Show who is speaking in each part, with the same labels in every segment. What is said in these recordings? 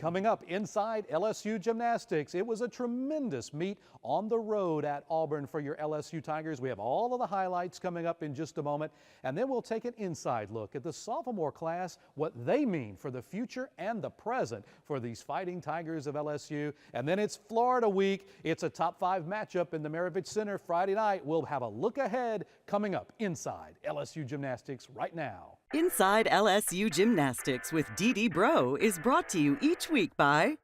Speaker 1: Coming up inside LSU Gymnastics, it was a tremendous meet on the road at Auburn for your LSU Tigers. We have all of the highlights coming up in just a moment, and then we'll take an inside look at the sophomore class, what they mean for the future and the present for these Fighting Tigers of LSU. And then it's Florida week. It's a top 5 matchup in the Maravich Center Friday night. We'll have a look ahead coming up inside LSU Gymnastics right now.
Speaker 2: Inside LSU Gymnastics with Dee Bro is brought to you each week by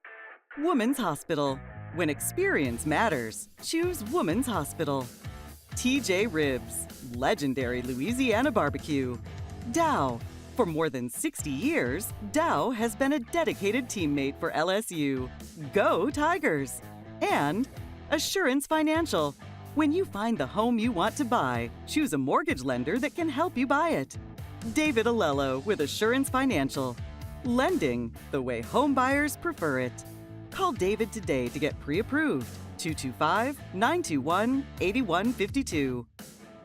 Speaker 2: Woman's Hospital. When experience matters, choose Woman's Hospital. TJ Ribs, legendary Louisiana barbecue. Dow. For more than 60 years, Dow has been a dedicated teammate for LSU. Go Tigers! And Assurance Financial. When you find the home you want to buy, choose a mortgage lender that can help you buy it. David Alello with Assurance Financial. Lending the way home buyers prefer it. Call David today to get pre-approved. 225-921-8152.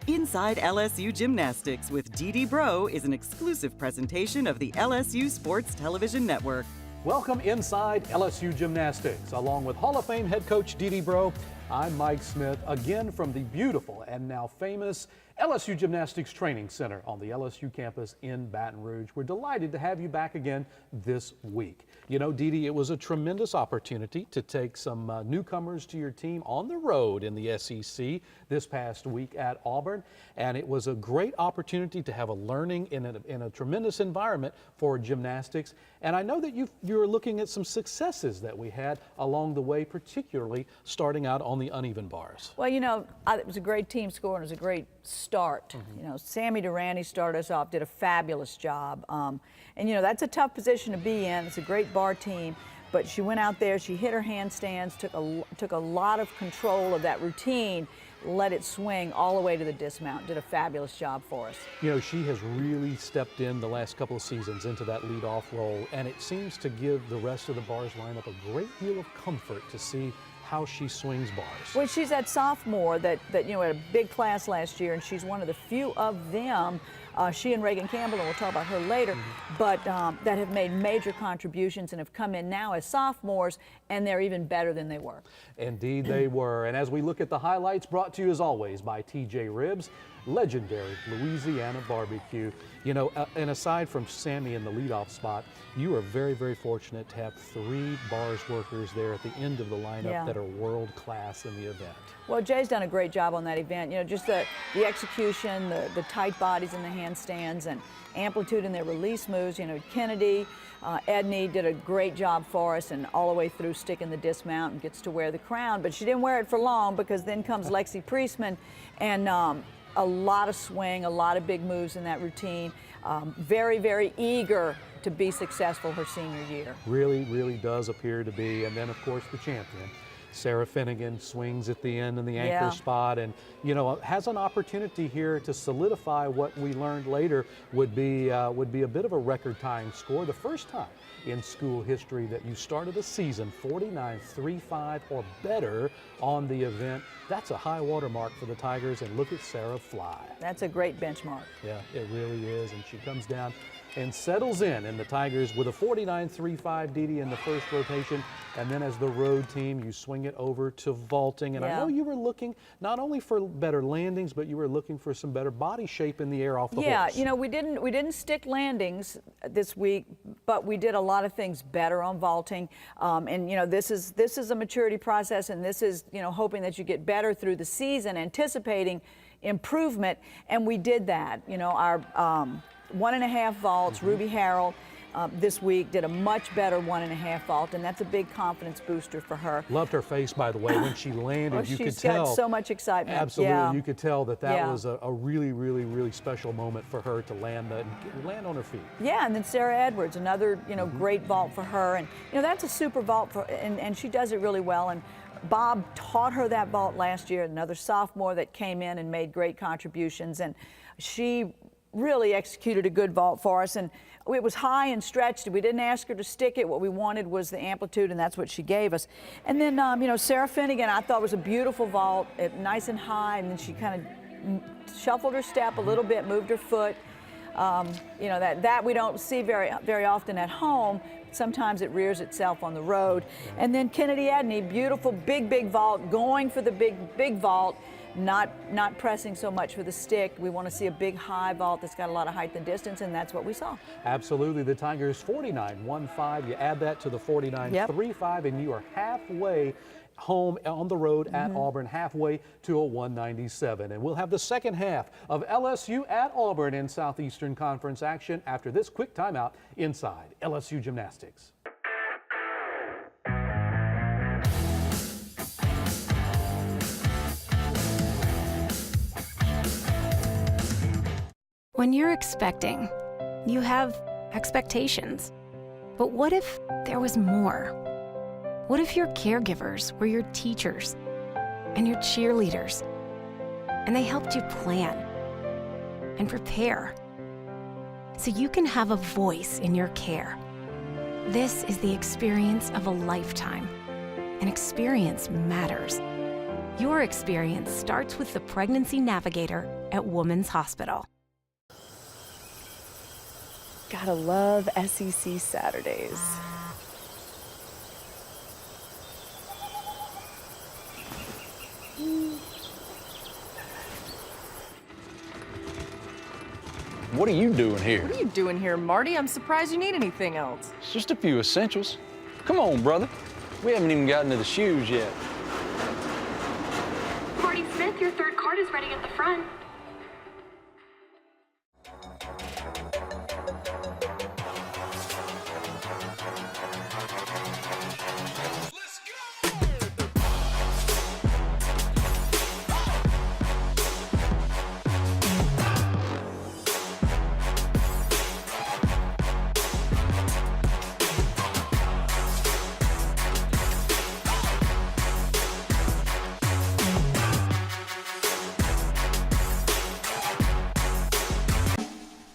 Speaker 2: Inside LSU Gymnastics with Dee Bro is an exclusive presentation of the LSU Sports Television Network.
Speaker 1: Welcome inside LSU Gymnastics. Along with Hall of Fame head coach Dee Bro, I'm Mike Smith, again from the beautiful and now famous LSU Gymnastics Training Center on the LSU campus in Baton Rouge. We're delighted to have you back again this week. You know, Dee, it was a tremendous opportunity to take some newcomers to your team on the road in the SEC this past week at Auburn, and it was a great opportunity to have a learning in a tremendous environment for gymnastics. And I know that you're looking at some successes that we had along the way, particularly starting out on the uneven bars.
Speaker 3: Well, you know, it was a great team score and it was a great start. You know, Sammy Durante started us off, did a fabulous job. And, you know, that's a tough position to be in. It's a great bar team. But she went out there, she hit her handstands, took a lot of control of that routine, let it swing all the way to the dismount. Did a fabulous job for us.
Speaker 1: You know, she has really stepped in the last couple of seasons into that leadoff role, and it seems to give the rest of the bars lineup a great deal of comfort to see how she swings bars.
Speaker 3: Well, she's that sophomore that you know, had a big class last year, and she's one of the few of them, she and Reagan Campbell, and we'll talk about her later, but that have made major contributions and have come in now as sophomores, and they're even better than they were.
Speaker 1: Indeed they were. And as we look at the highlights, brought to you as always by TJ Ribs, legendary Louisiana barbecue. You know, and aside from Sammy in the leadoff spot, you are very, very fortunate to have 3 bars workers there at the end of the lineup that are world class in the event.
Speaker 3: Well, Jay's done a great job on that event. You know, just the execution, the tight bodies in the handstands, and amplitude in their release moves. You know, Kennedy, Edney did a great job for us, and all the way through sticking the dismount and gets to wear the crown. But she didn't wear it for long, because then comes Lexi Priestman, and a lot of swing, a lot of big moves in that routine. Very, very eager to be successful her senior year.
Speaker 1: Really, really does appear to be. And then, of course, the champion, Sarah Finnegan, swings at the end in the anchor spot, and, you know, has an opportunity here to solidify what we learned later would be a bit of a record-tying score. The first time in school history that you started a season 49-3-5 or better on the event. That's a high watermark for the Tigers, and look at Sarah fly.
Speaker 3: That's a great benchmark.
Speaker 1: Yeah, it really is, and she comes down and settles in the Tigers with a 49-3-5, Dee, in the first rotation. And then as the road team, you swing it over to vaulting. And I know you were looking not only for better landings, but you were looking for some better body shape in the air off the horse.
Speaker 3: Yeah, you know, we didn't stick landings this week, but we did a lot of things better on vaulting. And, you know, this is a maturity process, and this is, you know, hoping that you get better through the season, anticipating improvement. And we did that. You know, our 1.5 vaults, Ruby Harrell this week did a much better 1.5 vault, and that's a big confidence booster for her.
Speaker 1: Loved her face, by the way, when she landed.
Speaker 3: Well,
Speaker 1: you could
Speaker 3: she's
Speaker 1: tell.
Speaker 3: got so much excitement.
Speaker 1: Absolutely, you could tell that was a really, really, really special moment for her to land on her feet.
Speaker 3: Yeah, and then Sarah Edwards, another, you know, great vault for her, and, you know, that's a super vault for, and she does it really well. And Bob taught her that vault last year, another sophomore that came in and made great contributions, and she really executed a good vault for us. And it was high and stretched. We didn't ask her to stick it. What we wanted was the amplitude, and that's what she gave us. And then, you know, Sarah Finnegan, I thought was a beautiful vault, nice and high, and then she kind of shuffled her step a little bit, moved her foot. You know, that we don't see very often at home. sometimes it rears itself on the road. And then Kennedy Edney, beautiful big vault, going for the big vault, not pressing so much for the stick. We want to see a big high vault that's got a lot of height and distance, and that's what we saw.
Speaker 1: Absolutely. The Tigers 49.15. You add that to the 49.35, and you are halfway home on the road at Auburn, halfway to a 197. And we'll have the second half of LSU at Auburn in Southeastern Conference action after this quick timeout inside LSU Gymnastics.
Speaker 4: When you're expecting, you have expectations. But what if there was more? What if your caregivers were your teachers and your cheerleaders, and they helped you plan and prepare so you can have a voice in your care? This is the experience of a lifetime, and experience matters. Your experience starts with the Pregnancy Navigator at Women's Hospital.
Speaker 5: Gotta love SEC Saturdays.
Speaker 6: What are you doing here?
Speaker 7: What are you doing here, Marty? I'm surprised you need anything else.
Speaker 6: It's just a few essentials. Come on, brother. We haven't even gotten to the shoes yet.
Speaker 8: Marty Smith, your third card is ready at the front.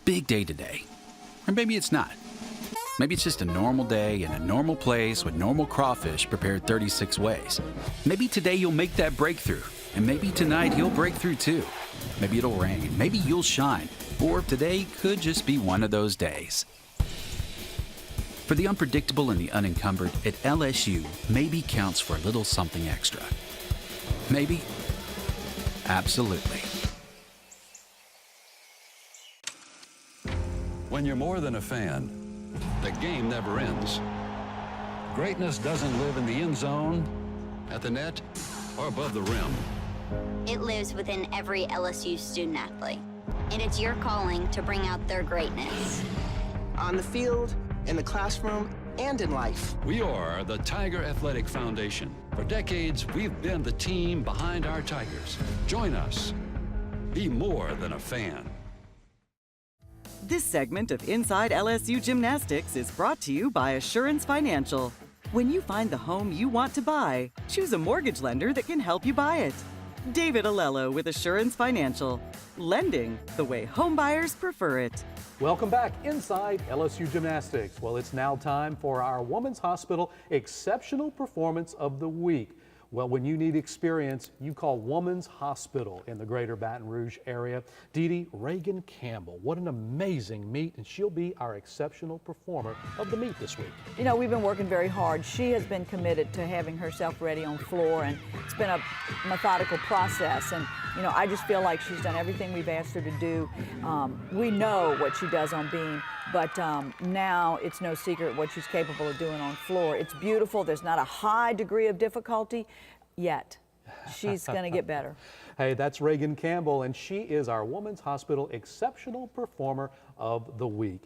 Speaker 9: Big day today. Or maybe it's not. Maybe it's just a normal day in a normal place with normal crawfish prepared 36 ways. Maybe today you'll make that breakthrough, and maybe tonight you'll break through too. Maybe it'll rain, maybe you'll shine, or today could just be one of those days. For the unpredictable and the unencumbered, at LSU, maybe counts for a little something extra. Maybe? Absolutely.
Speaker 10: When you're more than a fan, the game never ends. Greatness doesn't live in the end zone, at the net, or above the rim.
Speaker 11: It lives within every LSU student athlete, and it's your calling to bring out their greatness.
Speaker 12: On the field, in the classroom, and in life.
Speaker 10: We are the Tiger Athletic Foundation. For decades, we've been the team behind our Tigers. Join us. Be more than a fan.
Speaker 2: This segment of Inside LSU Gymnastics is brought to you by Assurance Financial. When you find the home you want to buy, choose a mortgage lender that can help you buy it. David Alello with Assurance Financial. Lending the way homebuyers prefer it.
Speaker 1: Welcome back inside LSU Gymnastics. Well, it's now time for our Women's Hospital Exceptional Performance of the Week. Well, when you need experience, you call Women's Hospital in the greater Baton Rouge area. Dee Reagan Campbell, what an amazing meet, and she'll be our exceptional performer of the meet this week.
Speaker 3: You know, we've been working very hard. She has been committed to having herself ready on floor, and it's been a methodical process. And, you know, I just feel like she's done everything we've asked her to do. We know what she does on beam, but now it's no secret what she's capable of doing on floor. It's beautiful. There's not a high degree of difficulty yet. She's going to get better.
Speaker 1: Hey, that's Reagan Campbell, and she is our Women's Hospital Exceptional Performer of the Week.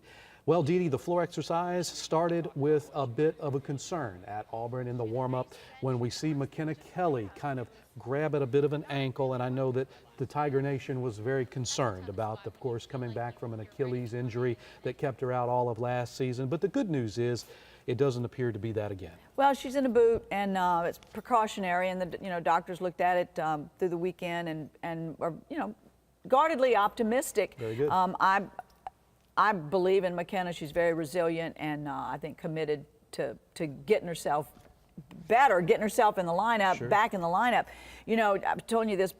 Speaker 1: Well, Dee, the floor exercise started with a bit of a concern at Auburn in the warm-up when we see McKenna Kelly kind of grab at a bit of an ankle, and I know that the Tiger Nation was very concerned about, of course, coming back from an Achilles injury that kept her out all of last season. But the good news is it doesn't appear to be that again.
Speaker 3: Well, she's in a boot, and it's precautionary, and the doctors looked at it through the weekend and are guardedly optimistic.
Speaker 1: Very good.
Speaker 3: I believe in McKenna. She's very resilient and I think committed to getting herself better, getting herself in the lineup,
Speaker 1: Sure.
Speaker 3: back in the lineup. You know, I was telling you this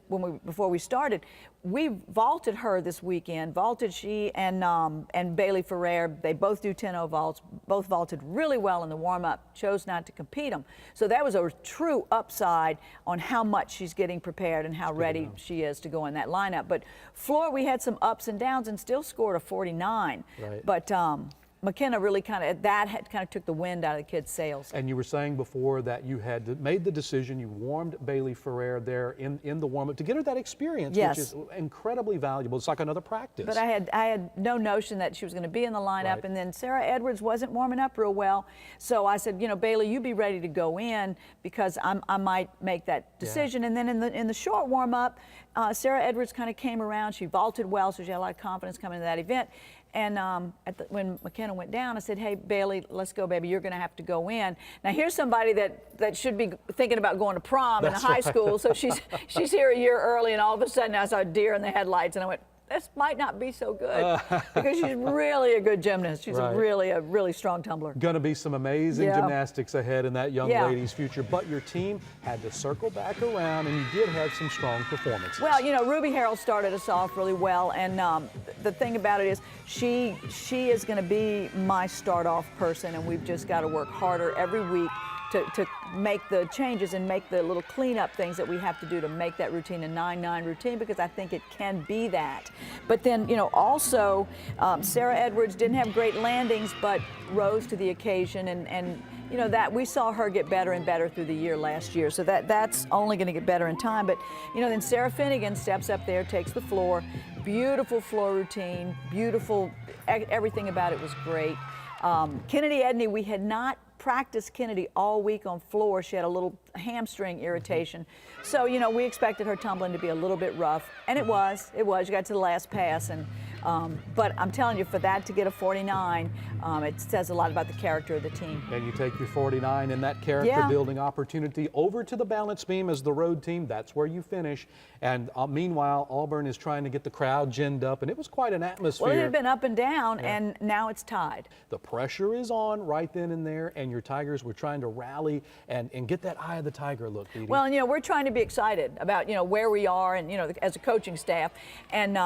Speaker 3: before we started. We vaulted her this weekend. Vaulted she and Bailey Ferrer. They both do 10-0 vaults. Both vaulted really well in the warm-up. Chose not to compete them. So that was a true upside on how much she's getting prepared and how ready she is to go in that lineup. But floor, we had some ups and downs and still scored a 49.
Speaker 1: Right.
Speaker 3: But McKenna really kind of took the wind out of the kids' sails.
Speaker 1: And you were saying before that you had made the decision, you warmed Bailey Ferrer there in the warm-up to get her that experience,
Speaker 3: Yes.
Speaker 1: which is incredibly valuable. It's like another practice.
Speaker 3: But I had no notion that she was going to be in the lineup,
Speaker 1: Right.
Speaker 3: and then Sarah Edwards wasn't warming up real well. So I said, you know, Bailey, you be ready to go in because I might make that decision. And then in the short warm-up, Sarah Edwards kind of came around. She vaulted well, so she had a lot of confidence coming into that event. And when McKenna went down, I said, hey, Bailey, let's go, baby. You're going to have to go in. Now, here's somebody that should be thinking about going to prom in high school. So she's here a year early, and all of a sudden I saw a deer in the headlights, and I went, this might not be so good because she's really a good gymnast. She's
Speaker 1: Right.
Speaker 3: a really strong tumbler.
Speaker 1: Going to be some amazing gymnastics ahead in that young lady's future, but your team had to circle back around, and you did have some strong performances.
Speaker 3: Well, you know, Ruby Harrell started us off really well, and the thing about it is she is going to be my start-off person, and we've just got to work harder every week to make the changes and make the little cleanup things that we have to do to make that routine a 9-9 routine, because I think it can be that. But then, you know, also Sarah Edwards didn't have great landings, but rose to the occasion, and you know, that we saw her get better and better through the year last year. So that's only going to get better in time. But, you know, then Sarah Finnegan steps up there, takes the floor. Beautiful floor routine, beautiful, everything about it was great. Kennedy Edney, we had not practiced Kennedy all week on floor. She had a little hamstring irritation. So, you know, we expected her tumbling to be a little bit rough, and it was. You got to the last pass, and but I'm telling you, for that to get a 49, it says a lot about the character of the team.
Speaker 1: And you take your 49 and that character building opportunity over to the balance beam as the road team. That's where you finish. And meanwhile, Auburn is trying to get the crowd ginned up, and it was quite an atmosphere.
Speaker 3: Well, it had been up and down, and now it's tied.
Speaker 1: The pressure is on right then and there, and your Tigers were trying to rally and get that eye of the tiger look, Dee Dee.
Speaker 3: Well, and, you know, we're trying to be excited about, you know, where we are and, you know, as a coaching staff. And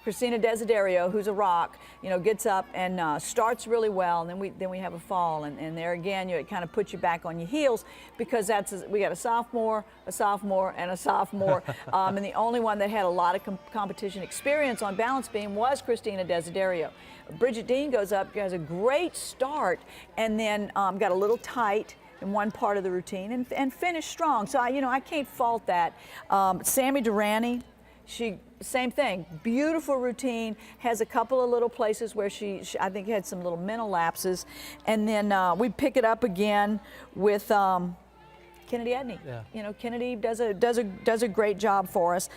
Speaker 3: Christina Desiderio, who's a rock, you know, gets up and starts really well, and then we have a fall, and there again, you know, it kind of puts you back on your heels, because we got a sophomore, and a sophomore, and the only one that had a lot of competition experience on balance beam was Christina Desiderio. Bridget Dean goes up, has a great start, and then got a little tight in one part of the routine and finished strong. So I can't fault that. Sammy Durrani, same thing, beautiful routine, has a couple of little places where she I think had some little mental lapses, and then we pick it up again with Kennedy Edney.
Speaker 1: Yeah.
Speaker 3: You know, Kennedy does a great job for us.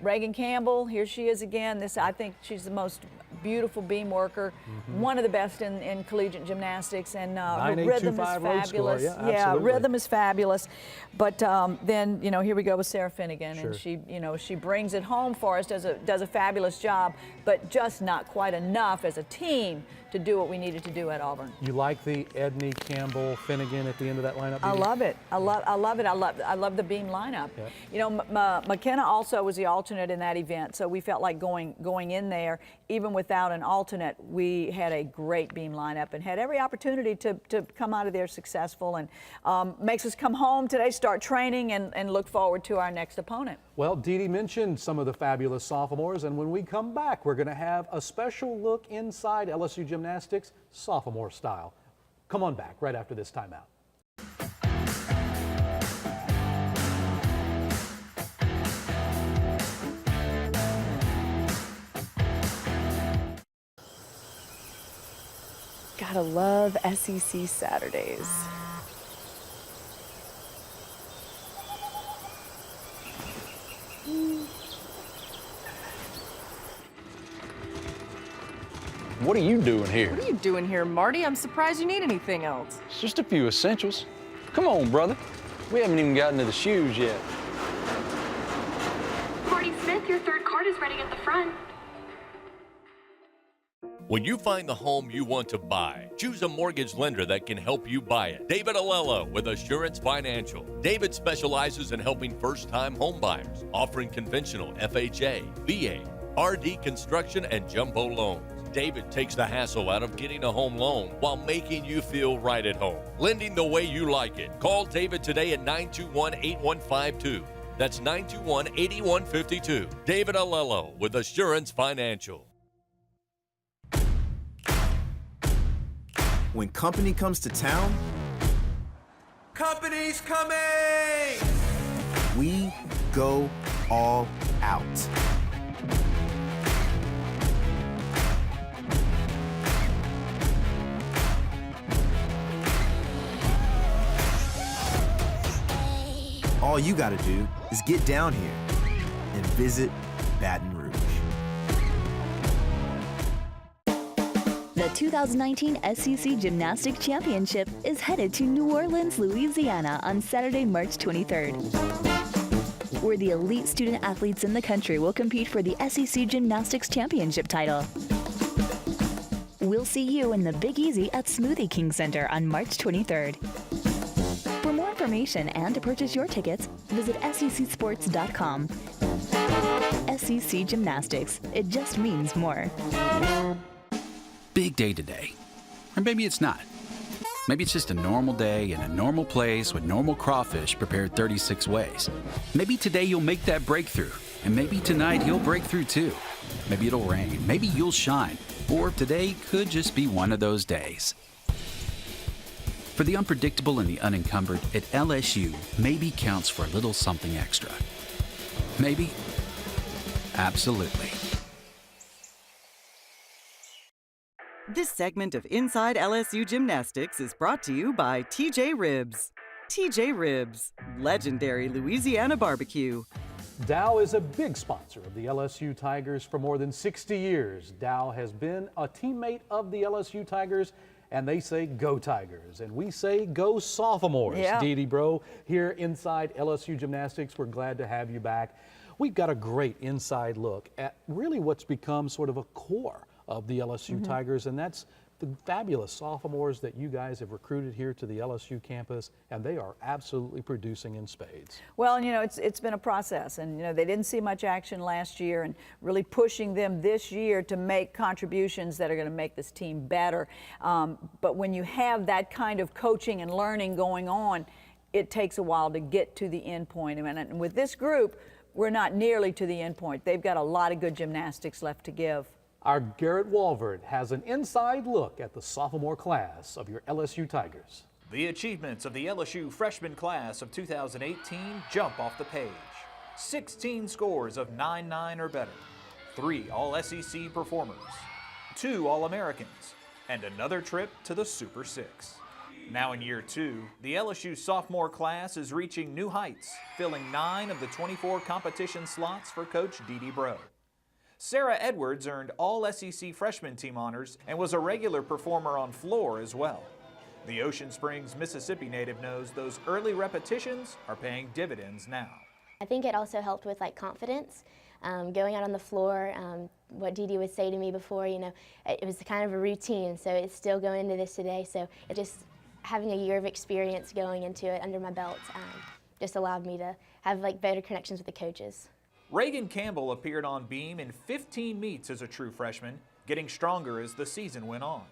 Speaker 3: Reagan Campbell, here she is again. I think she's the most beautiful beam worker, one of the best in collegiate gymnastics, and her rhythm is fabulous.
Speaker 1: Yeah,
Speaker 3: rhythm is fabulous. But then, you know, here we go with Sarah Finnegan,
Speaker 1: Sure.
Speaker 3: and she brings it home for us, does a fabulous job, but just not quite enough as a team to do what we needed to do at Auburn.
Speaker 1: You like the Edney, Campbell, Finnegan at the end of that lineup?
Speaker 3: I
Speaker 1: Dee Dee?
Speaker 3: love it. I love it. I love the beam lineup.
Speaker 1: Yeah.
Speaker 3: You know, McKenna also was the alternate in that event, so we felt like going in there, even without an alternate, we had a great beam lineup and had every opportunity to come out of there successful, and makes us come home today, start training, and look forward to our next opponent.
Speaker 1: Well, Dee Dee mentioned some of the fabulous sophomores, and when we come back, we're going to have a special look inside LSU Gymnastics, sophomore style. Come on back right after this timeout.
Speaker 5: Gotta love SEC Saturdays.
Speaker 6: What are you doing here?
Speaker 7: What are you doing here, Marty? I'm surprised you need anything else.
Speaker 6: It's just a few essentials. Come on, brother. We haven't even gotten to the shoes yet.
Speaker 8: Marty Smith, your third card is ready at the front.
Speaker 13: When you find the home you want to buy, choose a mortgage lender that can help you buy it. David Alello with Assurance Financial. David specializes in helping first-time home buyers, offering conventional FHA, VA, RD construction, and jumbo loans. David takes the hassle out of getting a home loan while making you feel right at home. Lending the way you like it. Call David today at 921-8152. That's 921-8152. David Alello with Assurance Financial.
Speaker 14: When company comes to town,
Speaker 15: company's coming!
Speaker 14: We go all out. All you gotta do is get down here and visit Baton Rouge.
Speaker 16: The 2019 SEC Gymnastics Championship is headed to New Orleans, Louisiana on Saturday, March 23rd, where the elite student athletes in the country will compete for the SEC Gymnastics Championship title. We'll see you in the Big Easy at Smoothie King Center on March 23rd. For more information and to purchase your tickets, visit secsports.com. SEC Gymnastics, it just means more.
Speaker 9: Big day today. Or maybe it's not. Maybe it's just a normal day in a normal place with normal crawfish prepared 36 ways. Maybe today you'll make that breakthrough, and maybe tonight he'll break through too. Maybe it'll rain, maybe you'll shine, or today could just be one of those days. For the unpredictable and the unencumbered, at LSU, maybe counts for a little something extra. Maybe? Absolutely.
Speaker 2: This segment of Inside LSU Gymnastics is brought to you by TJ Ribs. TJ Ribs, legendary Louisiana barbecue.
Speaker 1: Dow is a big sponsor of the LSU Tigers for more than 60 years. Dow has been a teammate of the LSU Tigers, and they say go Tigers, and we say go Sophomores.
Speaker 3: Yeah.
Speaker 1: Dee Bro, here inside LSU Gymnastics, we're glad to have you back. We've got a great inside look at really what's become sort of a core of the LSU Tigers, and that's the fabulous sophomores that you guys have recruited here to the LSU campus, and they are absolutely producing in spades.
Speaker 3: Well, you know, it's been a process, and you know, they didn't see much action last year, and really pushing them this year to make contributions that are going to make this team better. But when you have that kind of coaching and learning going on, it takes a while to get to the end point. And with this group, we're not nearly to the end point. They've got a lot of good gymnastics left to give.
Speaker 1: Our Garrett Walvard has an inside look at the sophomore class of your LSU Tigers.
Speaker 17: The achievements of the LSU freshman class of 2018 jump off the page. 16 scores of 9.9 or better, 3 All-SEC performers, 2 All-Americans, and another trip to the Super Six. Now in year 2, the LSU sophomore class is reaching new heights, filling 9 of the 24 competition slots for Coach Dee Bro. Sarah Edwards earned All-SEC freshman team honors and was a regular performer on floor as well. The Ocean Springs, Mississippi native knows those early repetitions are paying dividends now.
Speaker 18: I think it also helped with confidence. Going out on the floor, what Dee would say to me before, you know, it was kind of a routine, so it's still going into this today. So it just having a year of experience going into it under my belt just allowed me to have better connections with the coaches.
Speaker 17: Reagan Campbell appeared on beam in 15 meets as a true freshman, getting stronger as the season went on.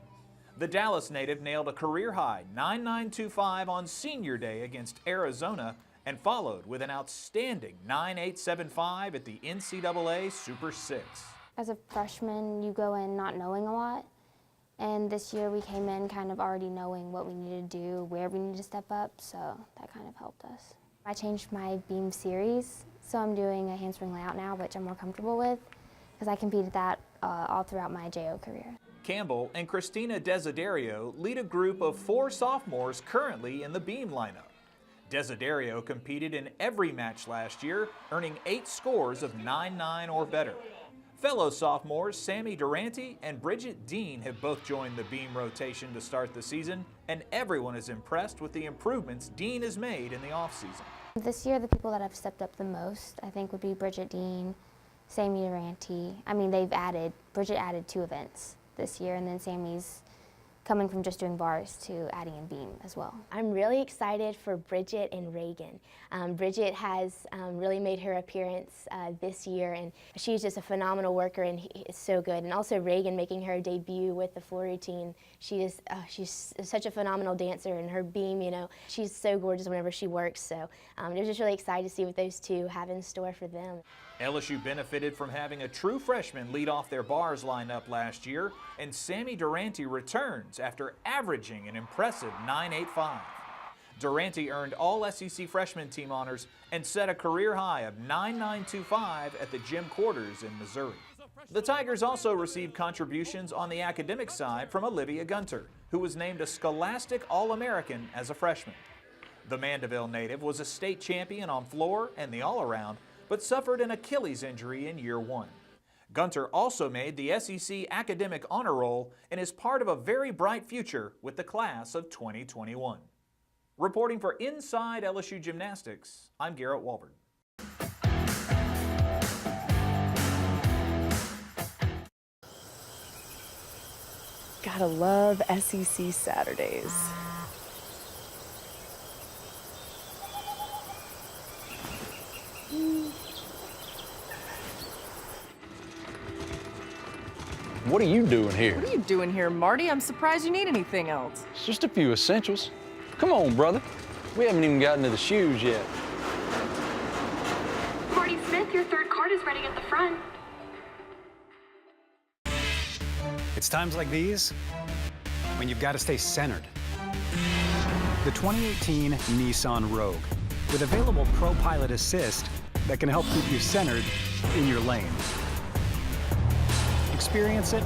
Speaker 17: The Dallas native nailed a career-high 9.925 on senior day against Arizona and followed with an outstanding 9.875 at the NCAA Super Six.
Speaker 19: As a freshman, you go in not knowing a lot, and this year we came in kind of already knowing what we needed to do, where we needed to step up, so that kind of helped us. I changed my beam series. So I'm doing a handspring layout now, which I'm more comfortable with, because I competed that all throughout my JO career.
Speaker 17: Campbell and Christina Desiderio lead a group of 4 sophomores currently in the beam lineup. Desiderio competed in every match last year, earning 8 scores of 9.9 or better. Fellow sophomores Sammy Durante and Bridget Dean have both joined the beam rotation to start the season, and everyone is impressed with the improvements Dean has made in the offseason.
Speaker 19: This year, the people that have stepped up the most, I think, would be Bridget Dean, Sammy Durante. I mean, Bridget added 2 events, this year, and then Sammy's coming from just doing bars to adding in beam as well.
Speaker 18: I'm really excited for Bridget and Reagan. Bridget has really made her appearance this year, and she's just a phenomenal worker and is so good. And also Reagan making her debut with the floor routine. She's such a phenomenal dancer, and her beam, you know, she's so gorgeous whenever she works. So I was just really excited to see what those two have in store for them.
Speaker 17: LSU benefited from having a true freshman lead off their bars lineup last year, and Sammy Durante returns after averaging an impressive 9.85. Durante earned all SEC freshman team honors and set a career high of 9.925 at the gym quarters in Missouri. The Tigers also received contributions on the academic side from Olivia Gunter, who was named a Scholastic All-American as a freshman. The Mandeville native was a state champion on floor and the all-around, but suffered an Achilles injury in year one. Gunter also made the SEC Academic Honor Roll and is part of a very bright future with the class of 2021. Reporting for Inside LSU Gymnastics, I'm Garrett Walbert.
Speaker 5: Gotta love SEC Saturdays.
Speaker 6: What are you doing here?
Speaker 7: What are you doing here, Marty? I'm surprised you need anything else.
Speaker 6: It's just a few essentials. Come on, brother. We haven't even gotten to the shoes yet.
Speaker 8: Marty Smith, your third card is ready at the front.
Speaker 15: It's times like these when you've got to stay centered. The 2018 Nissan Rogue, with available Pro Pilot Assist that can help keep you centered in your lane. Experience it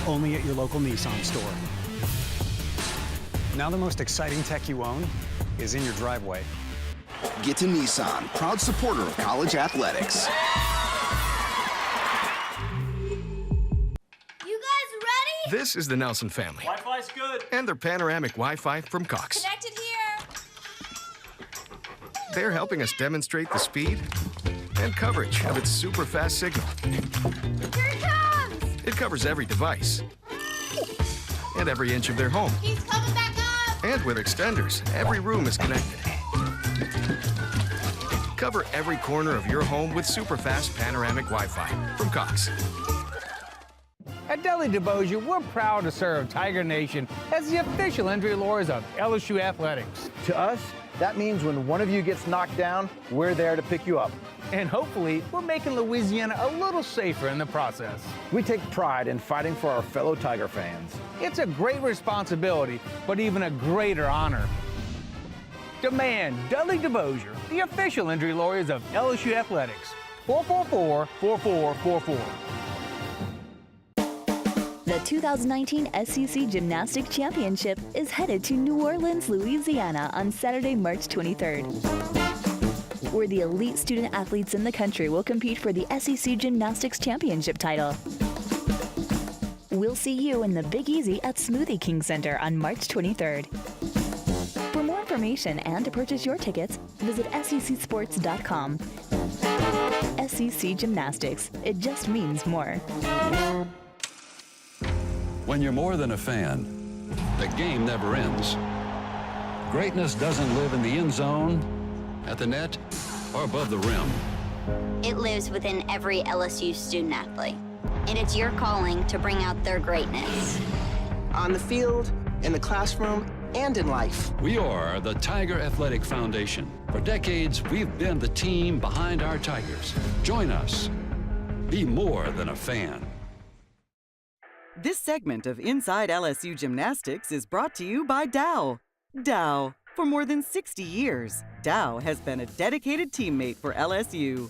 Speaker 15: only at your local Nissan store. Now the most exciting tech you own is in your driveway.
Speaker 20: Get to Nissan, proud supporter of college athletics.
Speaker 21: You guys ready?
Speaker 22: This is the Nelson family.
Speaker 17: Wi-Fi's good.
Speaker 22: And their panoramic Wi-Fi from Cox.
Speaker 21: Connected here.
Speaker 22: They're helping us demonstrate the speed and coverage of its super fast signal.
Speaker 21: Here it comes!
Speaker 22: It covers every device and every inch of their home.
Speaker 21: He's coming back up!
Speaker 22: And with extenders, every room is connected. Cover every corner of your home with super fast panoramic Wi-Fi from Cox.
Speaker 23: At Deli DeBossier, we're proud to serve Tiger Nation as the official injury lawyers of LSU Athletics.
Speaker 24: To us, that means when one of you gets knocked down, we're there to pick you up.
Speaker 23: And hopefully, we're making Louisiana a little safer in the process.
Speaker 24: We take pride in fighting for our fellow Tiger fans.
Speaker 23: It's a great responsibility, but even a greater honor. Demand Dudley DeBossier, the official injury lawyers of LSU Athletics. 444-4444.
Speaker 16: The 2019 SEC Gymnastics Championship is headed to New Orleans, Louisiana on Saturday, March 23rd, where the elite student athletes in the country will compete for the SEC Gymnastics Championship title. We'll see you in the Big Easy at Smoothie King Center on March 23rd. For more information and to purchase your tickets, visit secsports.com. SEC Gymnastics, it just means more.
Speaker 10: When you're more than a fan, the game never ends. Greatness doesn't live in the end zone, at the net, or above the rim.
Speaker 11: It lives within every LSU student athlete, and it's your calling to bring out their greatness.
Speaker 12: On the field, in the classroom, and in life.
Speaker 10: We are the Tiger Athletic Foundation. For decades, we've been the team behind our Tigers. Join us. Be more than a fan.
Speaker 2: This segment of Inside LSU Gymnastics is brought to you by Dow. Dow. For more than 60 years, Dow has been a dedicated teammate for LSU.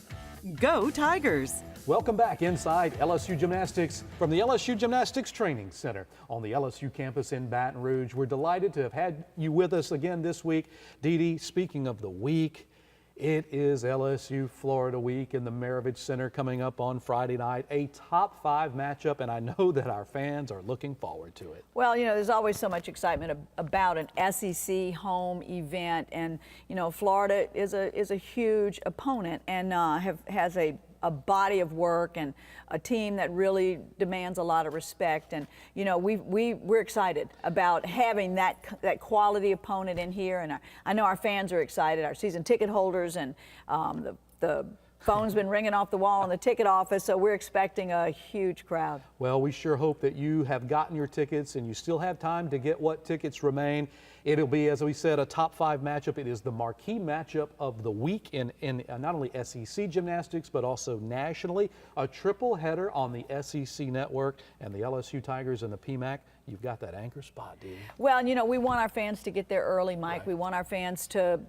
Speaker 2: Go Tigers!
Speaker 1: Welcome back inside LSU Gymnastics from the LSU Gymnastics Training Center on the LSU campus in Baton Rouge. We're delighted to have had you with us again this week. Dee Dee, speaking of the week, it is LSU Florida week in the Maravich Center coming up on Friday night. A top 5 matchup, and I know that our fans are looking forward to it.
Speaker 3: Well, you know, there's always so much excitement about an SEC home event, and you know, Florida is a huge opponent and has a a body of work and a team that really demands a lot of respect. And you know, we're excited about having that quality opponent in here. And I know our fans are excited, our season ticket holders, and the phone's been ringing off the wall in the ticket office, so we're expecting a huge crowd.
Speaker 1: Well, we sure hope that you have gotten your tickets and you still have time to get what tickets remain. It'll be, as we said, a top 5 matchup. It is the marquee matchup of the week in not only SEC gymnastics, but also nationally. A triple header on the SEC network, and the LSU Tigers and the PMAC. You've got that anchor spot, Dee.
Speaker 3: Well, you know, we want our fans to get there early, Mike. Right. We want our fans to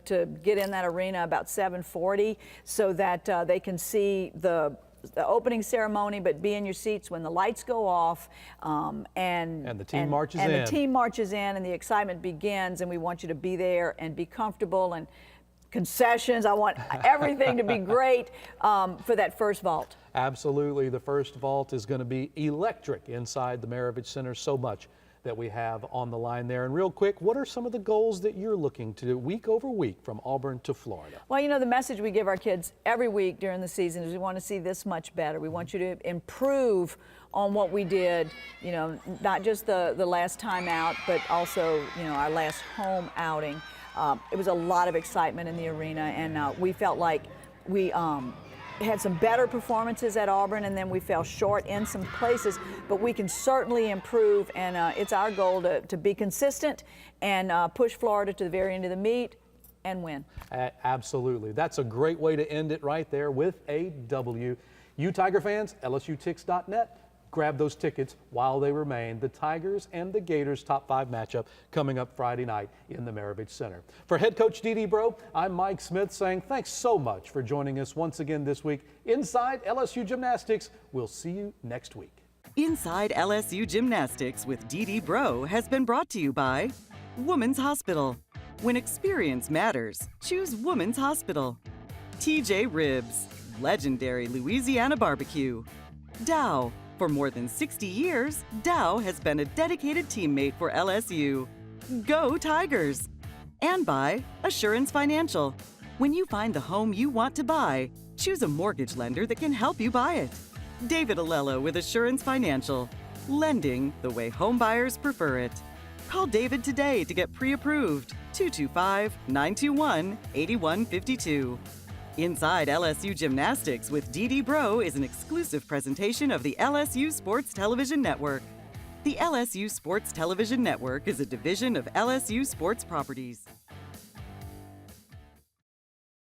Speaker 3: get in that arena about 7:40 so that they can see the opening ceremony, but be in your seats when the lights go off, and
Speaker 1: the team marches in.
Speaker 3: And the team marches in, and the excitement begins. And we want you to be there and be comfortable, and concessions. I want everything to be great for that first vault.
Speaker 1: Absolutely. The first vault is going to be electric inside the Maravich Center. So much that we have on the line there. And real quick, what are some of the goals that you're looking to do week over week from Auburn to Florida?
Speaker 3: Well, you know, the message we give our kids every week during the season is we want to see this much better. We want you to improve on what we did, you know, not just the last time out, but also, you know, our last home outing. It was a lot of excitement in the arena, and we felt like we had some better performances at Auburn, and then we fell short in some places, but we can certainly improve, and it's our goal to be consistent and push Florida to the very end of the meet and win.
Speaker 1: Absolutely. That's a great way to end it right there with a W. You Tiger fans, LSUTix.net. Grab those tickets while they remain. The Tigers and the Gators top 5 matchup coming up Friday night in the Maravich Center. For head coach Dee Bro, I'm Mike Smith saying thanks so much for joining us once again this week inside LSU Gymnastics. We'll see you next week.
Speaker 2: Inside LSU Gymnastics with Dee Bro has been brought to you by Women's Hospital. When experience matters, choose Women's Hospital. TJ Ribs, legendary Louisiana barbecue. Dow. For more than 60 years, Dow has been a dedicated teammate for LSU. Go Tigers! And by Assurance Financial. When you find the home you want to buy, choose a mortgage lender that can help you buy it. David Alello with Assurance Financial. Lending the way home buyers prefer it. Call David today to get pre-approved. 225-921-8152. Inside LSU Gymnastics with Dee Bro is an exclusive presentation of the LSU Sports Television Network. The LSU Sports Television Network is a division of LSU Sports Properties.